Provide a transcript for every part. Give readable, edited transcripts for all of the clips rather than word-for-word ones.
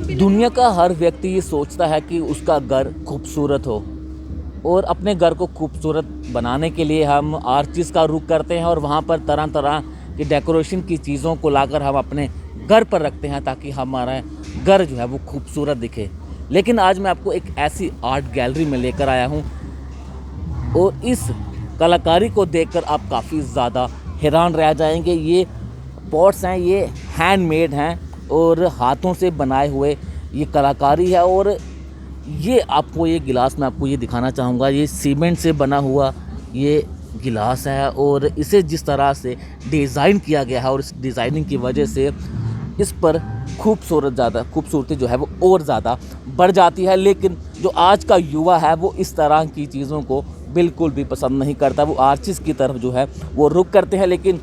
दुनिया का हर व्यक्ति ये सोचता है कि उसका घर खूबसूरत हो और अपने घर को खूबसूरत बनाने के लिए हम आर्चिस का रुख करते हैं और वहाँ पर तरह तरह की डेकोरेशन की चीज़ों को लाकर हम अपने घर पर रखते हैं ताकि हमारा घर जो है वो खूबसूरत दिखे। लेकिन आज मैं आपको एक ऐसी आर्ट गैलरी में लेकर आया हूँ और इस कलाकारी को देखकर आप काफ़ी ज़्यादा हैरान रह जाएंगे। ये पॉट्स हैं, ये हैंडमेड हैं और हाथों से बनाए हुए ये कलाकारी है। और ये आपको ये गिलास मैं आपको ये दिखाना चाहूँगा, ये सीमेंट से बना हुआ ये गिलास है और इसे जिस तरह से डिज़ाइन किया गया है और इस डिज़ाइनिंग की वजह से इस पर खूबसूरती जो है वो और ज़्यादा बढ़ जाती है। लेकिन जो आज का युवा है वो इस तरह की चीज़ों को बिल्कुल भी पसंद नहीं करता, वो आर्चिस की तरफ जो है वो रुख करते हैं। लेकिन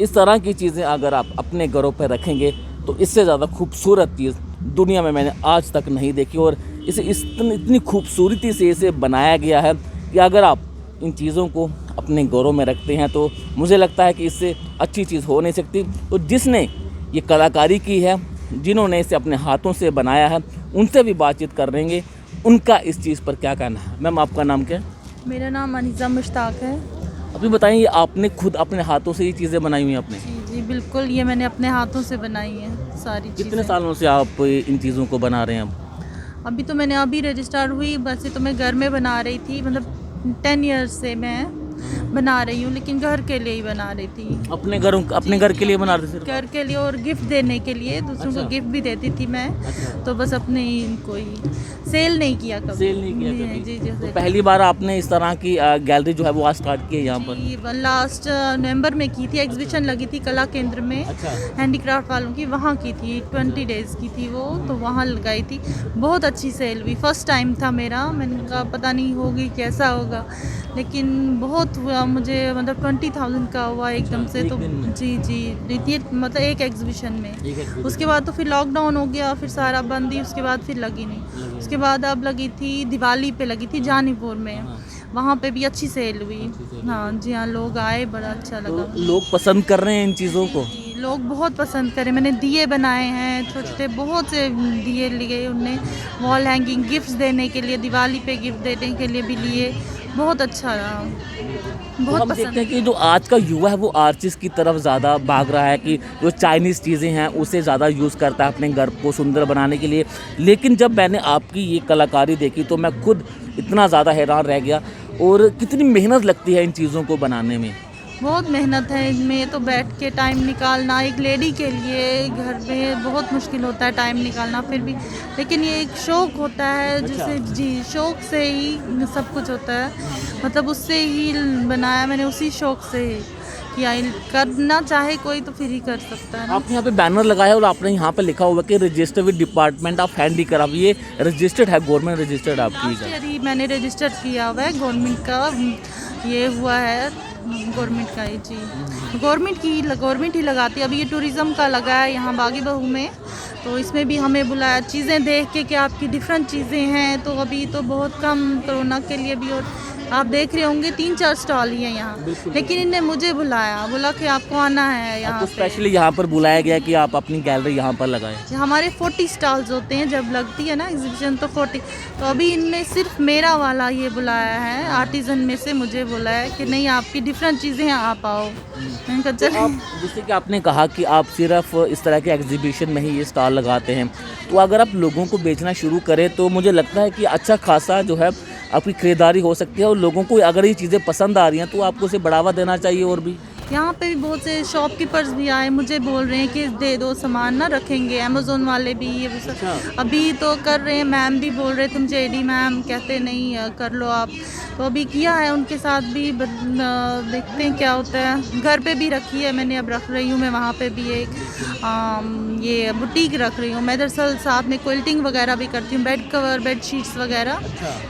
इस तरह की चीज़ें अगर आप अपने घरों पर रखेंगे तो इससे ज़्यादा खूबसूरत चीज़ दुनिया में मैंने आज तक नहीं देखी। और इसे इतनी खूबसूरती से इसे बनाया गया है कि अगर आप इन चीज़ों को अपने घरों में रखते हैं तो मुझे लगता है कि इससे अच्छी चीज़ हो नहीं सकती। तो जिसने ये कलाकारी की है, जिन्होंने इसे अपने हाथों से बनाया है, उनसे भी बातचीत करेंगे उनका इस चीज़ पर क्या कहना है। मैम, आपका नाम क्या है? मेरा नाम अनीसा मुश्ताक है। अभी बताइए, ये आपने खुद अपने हाथों से ये चीज़ें बनाई हुई हैं आपने? जी जी बिल्कुल, ये मैंने अपने हाथों से बनाई है सारी चीज़ें। कितने सालों से आप इन चीज़ों को बना रहे हैं अब? अभी तो मैंने अभी रजिस्टर हुई, वैसे तो मैं घर में बना रही थी, मतलब 10 ईयर्स से मैं बना रही हूँ, लेकिन घर के लिए ही बना रही थी। अपने घर के लिए बना रहे थे? घर के लिए और गिफ्ट देने के लिए, दूसरों को गिफ्ट भी देती थी मैं। तो बस अपने इनको ही सेल नहीं किया कभी। सेल नहीं किया कभी? जी जी तो पहली बार आपने इस तरह की गैलरी जो है वो आज स्टार्ट की है यहाँ पर? लास्ट नवंबर में की थी, एग्जीबिशन लगी थी कला केंद्र में। हैंडीक्राफ्ट वालों की वहाँ की थी, 20 डेज़ की थी वो, तो वहाँ लगाई थी। बहुत अच्छी सेल हुई, फर्स्ट टाइम था मेरा। मैंने कहा पता नहीं होगी कैसा होगा, लेकिन बहुत हुआ मुझे, मतलब 20,000 का हुआ एकदम से। तो जी जी मतलब एक एग्जीबिशन में। उसके बाद तो फिर लॉकडाउन हो गया, फिर सारा बंद ही, उसके बाद फिर लगी नहीं। उसके बाद अब लगी थी दिवाली पे, लगी थी जानीपुर में। वहाँ पे भी अच्छी सेल हुई। हाँ जी हाँ, लोग आए, बड़ा अच्छा लगा। तो लोग पसंद कर रहे हैं इन चीज़ों को? लोग बहुत पसंद करें। मैंने दिए बनाए हैं छोटे छोटे, बहुत से दिए लिए उनने, वॉल हैंगिंग गिफ्ट्स देने के लिए, दिवाली पे गिफ्ट देने के लिए भी लिए। बहुत अच्छा रहा, बहुत हम पसंद। देखते हैं कि जो आज का युवा है वो आर्चिस की तरफ ज़्यादा भाग रहा है कि जो चाइनीज़ चीज़ें हैं उसे ज़्यादा यूज़ करता है अपने घर को सुंदर बनाने के लिए। लेकिन जब मैंने आपकी ये कलाकारी देखी तो मैं खुद इतना ज़्यादा हैरान रह गया। और कितनी मेहनत लगती है इन चीज़ों को बनाने में? बहुत मेहनत है इनमें, तो बैठ के टाइम निकालना एक लेडी के लिए घर में बहुत मुश्किल होता है टाइम निकालना, फिर भी। लेकिन ये एक शौक़ होता है जिससे, जी, शौक़ से ही सब कुछ होता है। मतलब उससे ही बनाया मैंने, उसी शौक़ से ही किया। करना चाहे कोई तो फिर ही कर सकता है ना। आपने यहाँ पे बैनर लगाया और आपने यहाँ पे लिखा हुआ कि register with department of handicraft. ये रजिस्टर्ड है, गवर्नमेंट रजिस्टर्ड आपकी? लास्ट ईयर ही मैंने रजिस्टर किया हुआ है, गवर्नमेंट का ये हुआ है, गवर्नमेंट का ही। जी, गवर्नमेंट ही लगाती है। अभी ये टूरिज़्म का लगा है यहाँ बागी बहू में, तो इसमें भी हमें बुलाया चीज़ें देख के कि आपकी डिफरेंट चीज़ें हैं। तो अभी तो बहुत कम कोरोना के लिए भी, और आप देख रहे होंगे 3-4 स्टॉल ही हैं यहाँ। लेकिन इनने मुझे बोला कि आपको आना है यहाँ तो पे। स्पेशली यहाँ पर बुलाया गया कि आप अपनी गैलरी यहाँ पर लगाएं। हमारे 40 स्टॉल्स होते हैं जब लगती है ना एग्जीबिशन, तो 40। तो अभी इनने सिर्फ मेरा वाला ये बुलाया है, आर्टिजन में से मुझे बुलाया है कि नहीं, आपकी डिफरेंट चीज़ें हैं, आप आओ। मैंने कहा चल। आप जैसे कि आपने कहा कि आप सिर्फ इस तरह के एग्जीबिशन में ही ये स्टॉल लगाते हैं, तो अगर आप लोगों को बेचना शुरू करें तो मुझे लगता है कि अच्छा खासा जो है आपकी खरीदारी हो सकती है। और लोगों को अगर ये चीज़ें पसंद आ रही हैं तो आपको उसे बढ़ावा देना चाहिए। और भी यहाँ पे भी बहुत से शॉपकीपर्स भी आए, मुझे बोल रहे हैं कि दे दो सामान ना, रखेंगे। अमेज़ोन वाले भी ये भी अभी तो कर रहे हैं। मैम भी बोल रहे, तुम जेडी मैम कहते नहीं, कर लो आप। तो अभी किया है उनके साथ भी, देखते हैं क्या होता है। घर पे भी रखी है मैंने, अब रख रही हूँ मैं वहाँ पे भी एक ये बुटीक रख रही हूँ मैं। दरअसल साथ में क्विल्टिंग वगैरह भी करती हूँ, बेड कवर, बेड शीट्स वगैरह,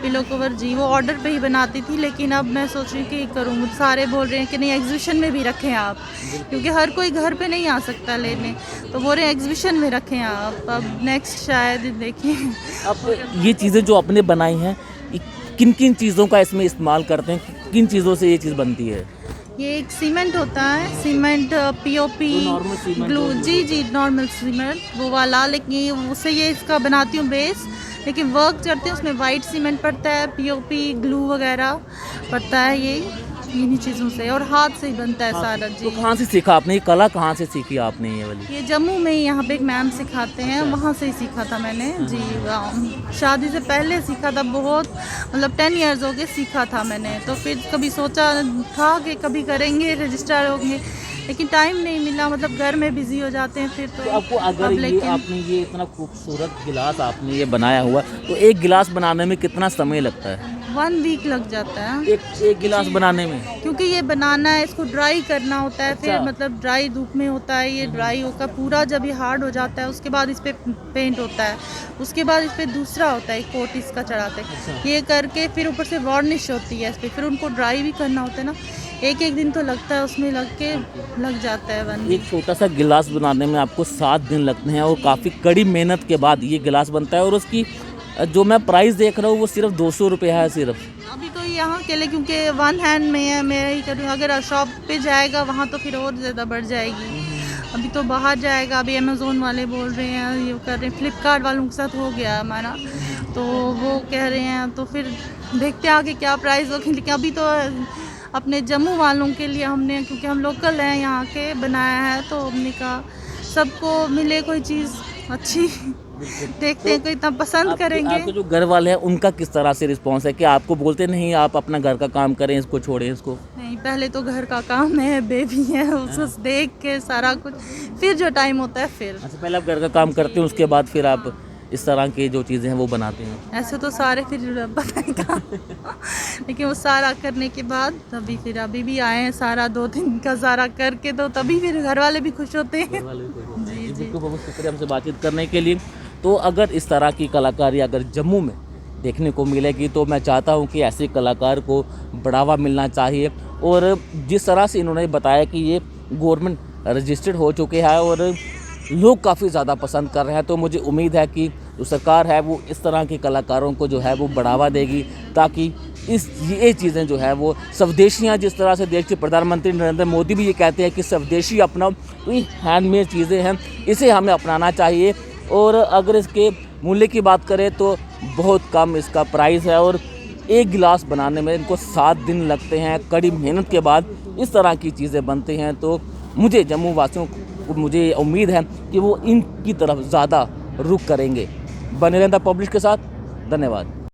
पिलो कवर। जी, वो ऑर्डर पे ही बनाती थी, लेकिन अब मैं सोच रही हूँ कि करूँ। सारे बोल रहे हैं कि नहीं, एग्जीबिशन में भी रखें आप, क्योंकि हर कोई घर पे नहीं आ सकता लेने, तो बोल रहे हैं एग्जीबिशन में रखें आप। अब नेक्स्ट शायद देखें। आप ये चीज़ें जो आपने बनाई हैं, किन किन चीज़ों का इसमें इस्तेमाल करते हैं, किन चीज़ों से ये चीज़ बनती है? ये एक सीमेंट होता है, cement POP normal cement glue, जो जी नॉर्मल सीमेंट वो वाला, लेकिन उससे ये इसका बनाती हूँ बेस, लेकिन वर्क करते हैं उसमें वाइट सीमेंट पड़ता है, पीओपी ग्लू वगैरह पड़ता है, ये इन्हीं चीज़ों से, और हाथ से ही बनता है सारा। तो जी, कहाँ से सीखा आपने, ये कला कहाँ से सीखी आपने ये वाली? ये जम्मू में ही यहाँ पे एक मैम सिखाते हैं, वहाँ से ही सीखा था मैंने। जी, शादी से पहले सीखा था, बहुत मतलब 10 इयर्स हो गए सीखा था मैंने। तो फिर कभी सोचा था कि कभी करेंगे, रजिस्ट्रार होंगे, लेकिन टाइम नहीं मिला, मतलब घर में बिजी हो जाते हैं फिर तो आपको अगर अब ये लेकिन आपने ये इतना खूबसूरत गिलास आपने ये बनाया हुआ, तो एक गिलास बनाने में कितना समय लगता है? 1 वीक लग जाता है, एक गिलास बनाने में? क्योंकि ये बनाना है, इसको ड्राई करना होता है, फिर अच्छा। मतलब ड्राई धूप में होता है, ये ड्राई होकर पूरा जब ये हार्ड हो जाता है उसके बाद इस पे पेंट होता है, उसके बाद इस पे दूसरा होता है, एक कोट इसका चढ़ाते हैं, ये करके फिर ऊपर से वार्निश होती है इस पे, फिर उनको ड्राई भी करना होता है ना, एक दिन तो लगता है उसमें, लग जाता है 1 एक वीक। छोटा सा गिलास बनाने में आपको 7 दिन लगते हैं और काफ़ी कड़ी मेहनत के बाद ये गिलास बनता है, और उसकी जो मैं प्राइस देख रहा हूँ वो सिर्फ 200 रुपये है सिर्फ। अभी तो यहाँ के लिए क्योंकि 1 हैंड में है, मैं ही करूँ, अगर शॉप पे जाएगा वहाँ तो फिर और ज़्यादा बढ़ जाएगी। अभी तो बाहर जाएगा, अभी अमेज़ोन वाले बोल रहे हैं, ये कर रहे हैं, फ्लिपकार्ट वालों के साथ हो गया हमारा, तो वो कह रहे हैं, तो फिर देखते हैं आगे क्या प्राइस होगी, लेकिन अभी तो अपने जम्मू वालों के लिए हमने, क्योंकि हम लोकल हैं यहाँ के, बनाया है, तो हमने कहा सबको मिले कोई चीज़ अच्छी। देखते हैं कोई इतना पसंद करेंगे। आपके जो घर वाले हैं उनका किस तरह से रिस्पॉन्स है कि आपको बोलते नहीं आप अपना घर का काम करें, इसको छोड़ें इसको? नहीं, पहले तो घर का काम है, बेबी है, उसको देख के सारा कुछ, फिर जो टाइम होता है फिर। अच्छा, पहले आप घर का काम करते हैं, उसके बाद फिर आप इस तरह की जो चीज़ें हैं वो बनाते हैं? ऐसे तो सारे फिर बताएगा लेकिन वो सारा करने के बाद तभी फिर अभी भी आए हैं, सारा 2 दिन का सारा करके, तो तभी फिर घर वाले भी खुश होते हैं। जी, जी। बिल्कुल, बहुत शुक्रिया हमसे बातचीत करने के लिए। तो अगर इस तरह की कलाकारी अगर जम्मू में देखने को मिलेगी तो मैं चाहता हूँ कि ऐसे कलाकार को बढ़ावा मिलना चाहिए, और जिस तरह से इन्होंने बताया कि ये गवर्नमेंट रजिस्टर्ड हो चुके हैं और लोग काफ़ी ज़्यादा पसंद कर रहे हैं, तो मुझे उम्मीद है कि जो सरकार है वो इस तरह के कलाकारों को जो है वो बढ़ावा देगी, ताकि ये चीज़ें जो है वो स्वदेशियाँ, जिस तरह से देश के प्रधानमंत्री नरेंद्र मोदी भी ये कहते हैं कि स्वदेशी अपना, तो ये हैंडमेड चीज़ें हैं, इसे हमें अपनाना चाहिए। और अगर इसके मूल्य की बात करें तो बहुत कम इसका प्राइस है, और एक गिलास बनाने में इनको 7 दिन लगते हैं, कड़ी मेहनत के बाद इस तरह की चीज़ें बनती हैं। तो मुझे जम्मू वासियों को मुझे उम्मीद है कि वो इनकी तरफ ज़्यादा रुख करेंगे। बने रहना पब्लिश के साथ, धन्यवाद।